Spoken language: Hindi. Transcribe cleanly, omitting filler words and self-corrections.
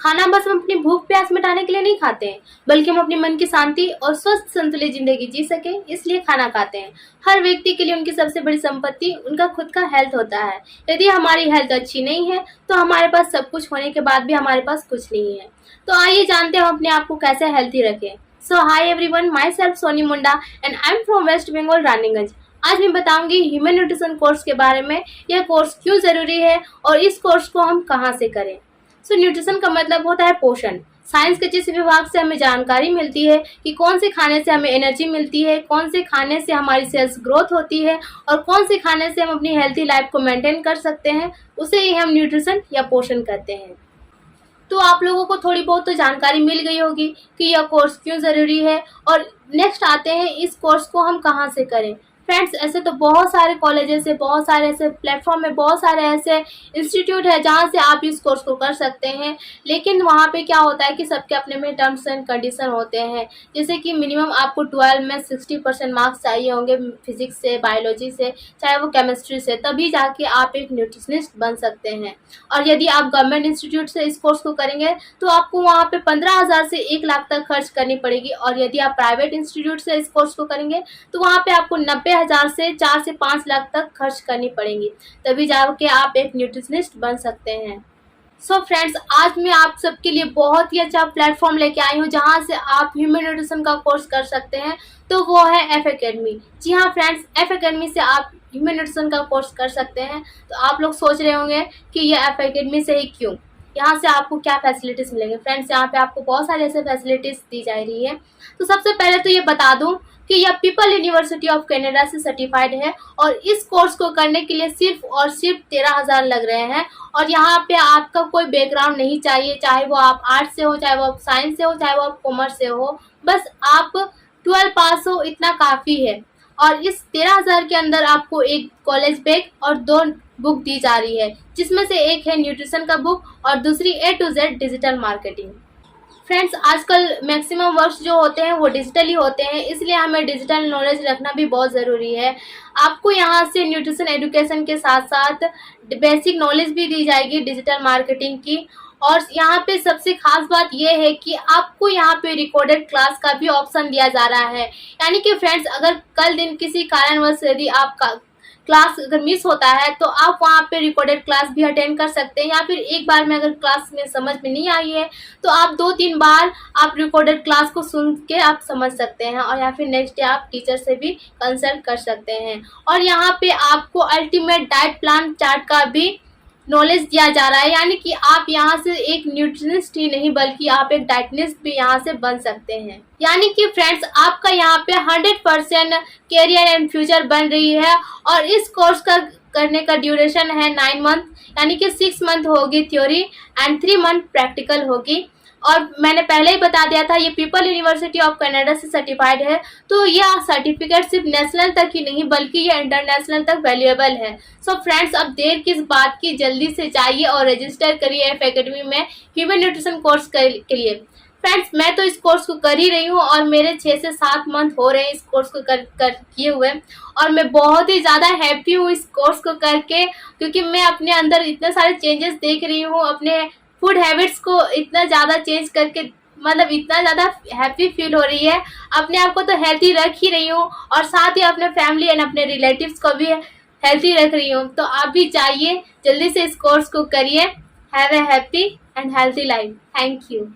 खाना बस हम अपनी भूख प्यास मिटाने के लिए नहीं खाते हैं, बल्कि हम अपने मन की शांति और स्वस्थ संतुलित जिंदगी जी सके इसलिए खाना खाते हैं। हर व्यक्ति के लिए उनकी सबसे बड़ी संपत्ति उनका खुद का हेल्थ होता है। यदि हमारी हेल्थ अच्छी नहीं है तो हमारे पास सब कुछ होने के बाद भी हमारे पास कुछ नहीं है। तो आइए जानते हैं हम अपने आप को कैसे हेल्थी रखें। So hi everyone, myself Soni Munda and I am from West Bengal Raniganj. आज मैं बताऊंगी ह्यूमन न्यूट्रिशन कोर्स के बारे में। यह कोर्स क्यों जरूरी है और इस कोर्स को हम कहाँ से करें। न्यूट्रिशन का मतलब होता है पोषण। साइंस के जिस विभाग से हमें जानकारी मिलती है कि कौन से खाने से हमें एनर्जी मिलती है, कौन से खाने से हमारी सेल्स ग्रोथ होती है और कौन से खाने से हम अपनी हेल्थी लाइफ को मेंटेन कर सकते हैं, उसे ही हम न्यूट्रिशन या पोषण कहते हैं। तो आप लोगों को थोड़ी बहुत तो जानकारी मिल गई होगी कि यह कोर्स क्यों ज़रूरी है। और नेक्स्ट आते हैं इस कोर्स को हम कहाँ से करें। फ्रेंड्स, ऐसे तो बहुत सारे कॉलेजेस है, बहुत सारे ऐसे प्लेटफॉर्म है, बहुत सारे ऐसे इंस्टीट्यूट है जहाँ से आप इस कोर्स को कर सकते हैं। लेकिन वहाँ पे क्या होता है कि सबके अपने में टर्म्स एंड कंडीशन होते हैं। जैसे कि मिनिमम आपको 12 में 60% मार्क्स चाहिए होंगे फिजिक्स से, बायोलॉजी से, चाहे वो केमिस्ट्री से, तभी जाके आप एक न्यूट्रिशनिस्ट बन सकते हैं। और यदि आप गवर्नमेंट इंस्टीट्यूट से इस कोर्स को करेंगे तो आपको वहाँ पे 15,000 से 1 लाख तक खर्च करनी पड़ेगी। और यदि आप प्राइवेट इंस्टीट्यूट से इस कोर्स को करेंगे तो वहाँ पे आपको 90,000 से 4 से 5 लाख तक खर्च करनी पड़ेंगी, तभी जाके आप एक न्यूट्रिशनिस्ट बन सकते हैं। सो फ्रेंड्स, आज मैं आप सबके लिए बहुत ही अच्छा प्लेटफॉर्म लेके आई हूँ जहाँ से आप ह्यूमन न्यूट्रिशन का कोर्स कर सकते हैं। तो वो है एफ एकेडमी। जी हाँ फ्रेंड्स, एफ एकेडमी से आप ह्यूमन न्यूट्रिशन का कोर्स कर सकते हैं। तो आप लोग सोच रहे होंगे कि ये एफ एकेडमी से ही क्यों, यहाँ से आपको क्या फैसिलिटीज़ मिलेंगे। फ्रेंड्स, यहाँ पे आपको बहुत सारी ऐसे फैसिलिटीज़ दी जा रही है। तो सबसे पहले तो ये बता दूं कि यह पीपल यूनिवर्सिटी ऑफ कनाडा से सर्टिफाइड है और इस कोर्स को करने के लिए सिर्फ और सिर्फ 13,000 लग रहे हैं। और यहाँ पे आपका कोई बैकग्राउंड नहीं चाहिए, चाहे वो आप आर्ट्स से हो, चाहे वो आप साइंस से हो, चाहे वो आप कॉमर्स से हो, बस आप 12 पास हो, इतना काफ़ी है। और इस 13,000 के अंदर आपको एक कॉलेज बैग और 2 बुक दी जा रही है, जिसमें से एक है न्यूट्रिशन का बुक और दूसरी A to Z digital marketing. Friends, आजकल मैक्सिमम वर्क्स जो होते हैं वो डिजिटली होते हैं, इसलिए हमें डिजिटल नॉलेज रखना भी बहुत ज़रूरी है। आपको यहाँ से न्यूट्रिशन एजुकेशन के साथ साथ बेसिक नॉलेज भी दी जाएगी डिजिटल मार्केटिंग की। और यहाँ पे सबसे खास बात यह है कि आपको यहाँ पे रिकॉर्डेड क्लास का भी ऑप्शन दिया जा रहा है। यानी कि फ्रेंड्स, अगर कल दिन किसी कारणवश यदि आपका क्लास अगर मिस होता है तो आप वहाँ पे रिकॉर्डेड क्लास भी अटेंड कर सकते हैं, या फिर एक बार में अगर क्लास में समझ में नहीं आई है तो आप 2-3 बार आप रिकॉर्डेड क्लास को सुन के आप समझ सकते हैं। और या फिर नेक्स्ट डे आप टीचर से भी कंसल्ट कर सकते हैं। और यहाँ पे आपको अल्टीमेट डाइट प्लान चार्ट का भी नॉलेज दिया जा रहा है। यानी कि आप यहाँ से एक न्यूट्रिशनिस्ट ही नहीं बल्कि आप एक डाइटनिस्ट भी यहाँ से बन सकते हैं। यानी कि फ्रेंड्स, आपका यहाँ पे 100% कैरियर एंड फ्यूचर बन रही है। और इस कोर्स का करने का ड्यूरेशन है 9 मंथ, यानी कि 6 मंथ होगी थ्योरी एंड 3 मंथ प्रैक्टिकल होगी। और मैंने पहले ही बता दिया था, ये पीपल यूनिवर्सिटी ऑफ कनाडा से सर्टिफाइड है। तो यह सर्टिफिकेट सिर्फ नेशनल तक ही नहीं बल्कि ये इंटरनेशनल तक वैल्यूएबल है। सो फ्रेंड्स, अब देर किस बात की, जल्दी से जाइए और रजिस्टर करिए एफ एकेडमी में ह्यूमन न्यूट्रिशन कोर्स के लिए। फ्रेंड्स, मैं तो इस कोर्स को कर ही रही हूँ और मेरे 6 से 7 मंथ हो रहे हैं इस कोर्स को कर किए हुए। और मैं बहुत ही ज़्यादा हैप्पी हूँ इस कोर्स को करके, क्योंकि मैं अपने अंदर इतने सारे चेंजेस देख रही हूँ। अपने फूड हैबिट्स को इतना ज़्यादा चेंज करके मतलब इतना ज़्यादा हैप्पी फील हो रही है। अपने आप को तो हेल्थी रख ही रही हूँ और साथ ही अपने फैमिली एंड अपने रिलेटिव्स को भी हेल्थी रख रही हूँ। तो आप भी चाहिए, जल्दी से इस कोर्स को करिए। Have a happy and healthy life. Thank you.